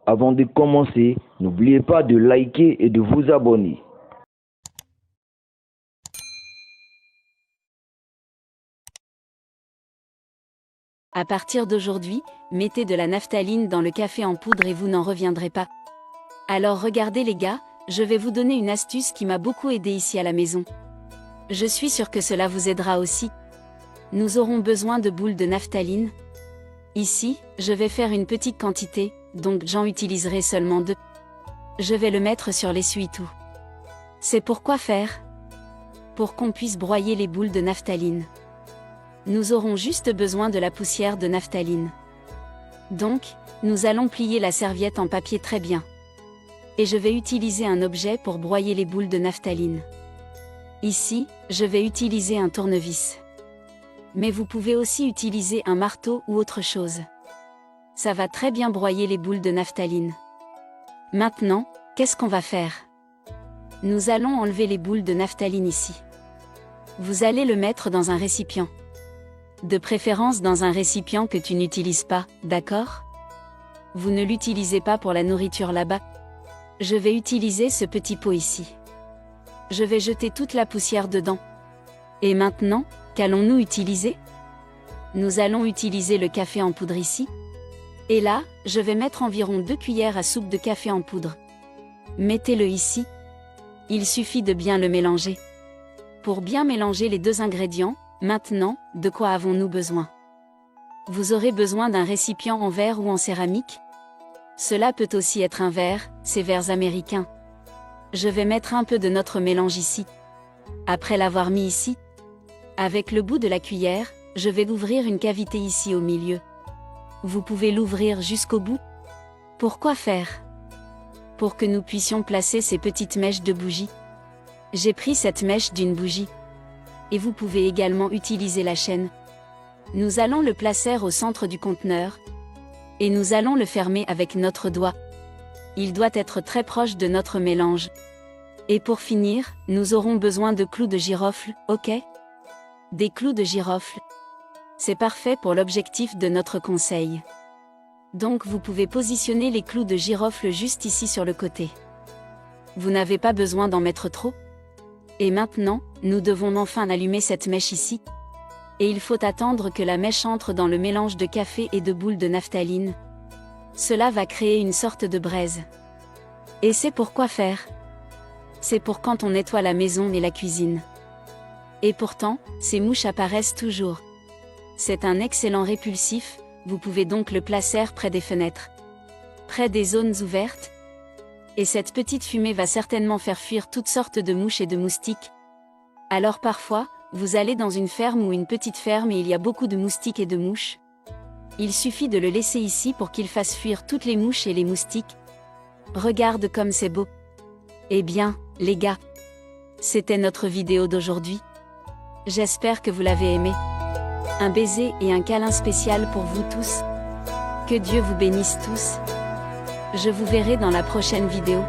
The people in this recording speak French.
Avant de commencer, n'oubliez pas de liker et de vous abonner. À partir d'aujourd'hui, mettez de la naphtaline dans le café en poudre et vous n'en reviendrez pas. Alors regardez les gars, je vais vous donner une astuce qui m'a beaucoup aidé ici à la maison. Je suis sûre que cela vous aidera aussi. Nous aurons besoin de boules de naphtaline. Ici, je vais faire une petite quantité, donc j'en utiliserai seulement 2. Je vais le mettre sur l'essuie-tout. C'est pourquoi faire? Pour qu'on puisse broyer les boules de naphtaline. Nous aurons juste besoin de la poussière de naphtaline. Donc, nous allons plier la serviette en papier très bien. Et je vais utiliser un objet pour broyer les boules de naphtaline. Ici, je vais utiliser un tournevis. Mais vous pouvez aussi utiliser un marteau ou autre chose. Ça va très bien broyer les boules de naphtaline. Maintenant, qu'est-ce qu'on va faire? Nous allons enlever les boules de naphtaline ici. Vous allez le mettre dans un récipient. De préférence dans un récipient que tu n'utilises pas, d'accord? Vous ne l'utilisez pas pour la nourriture là-bas. Je vais utiliser ce petit pot ici. Je vais jeter toute la poussière dedans. Et maintenant, qu'allons-nous utiliser? Nous allons utiliser le café en poudre ici. Et là, je vais mettre environ 2 cuillères à soupe de café en poudre. Mettez-le ici. Il suffit de bien le mélanger. Pour bien mélanger les 2 ingrédients, maintenant, de quoi avons-nous besoin? Vous aurez besoin d'un récipient en verre ou en céramique. Cela peut aussi être un verre, ces verres américains. Je vais mettre un peu de notre mélange ici. Après l'avoir mis ici, avec le bout de la cuillère, je vais ouvrir une cavité ici au milieu. Vous pouvez l'ouvrir jusqu'au bout. Pourquoi faire? Pour que nous puissions placer ces petites mèches de bougie. J'ai pris cette mèche d'une bougie. Et vous pouvez également utiliser la chaîne. Nous allons le placer au centre du conteneur. Et nous allons le fermer avec notre doigt. Il doit être très proche de notre mélange. Et pour finir, nous aurons besoin de clous de girofle, ok? Des clous de girofle. C'est parfait pour l'objectif de notre conseil. Donc vous pouvez positionner les clous de girofle juste ici sur le côté. Vous n'avez pas besoin d'en mettre trop. Et maintenant, nous devons enfin allumer cette mèche ici. Et il faut attendre que la mèche entre dans le mélange de café et de boules de naphtaline. Cela va créer une sorte de braise. Et c'est pourquoi faire? C'est pour quand on nettoie la maison et la cuisine. Et pourtant, ces mouches apparaissent toujours. C'est un excellent répulsif, vous pouvez donc le placer près des fenêtres. Près des zones ouvertes. Et cette petite fumée va certainement faire fuir toutes sortes de mouches et de moustiques. Alors parfois, vous allez dans une ferme ou une petite ferme et il y a beaucoup de moustiques et de mouches. Il suffit de le laisser ici pour qu'il fasse fuir toutes les mouches et les moustiques. Regarde comme c'est beau. Eh bien, les gars, c'était notre vidéo d'aujourd'hui. J'espère que vous l'avez aimé. Un baiser et un câlin spécial pour vous tous. Que Dieu vous bénisse tous. Je vous verrai dans la prochaine vidéo.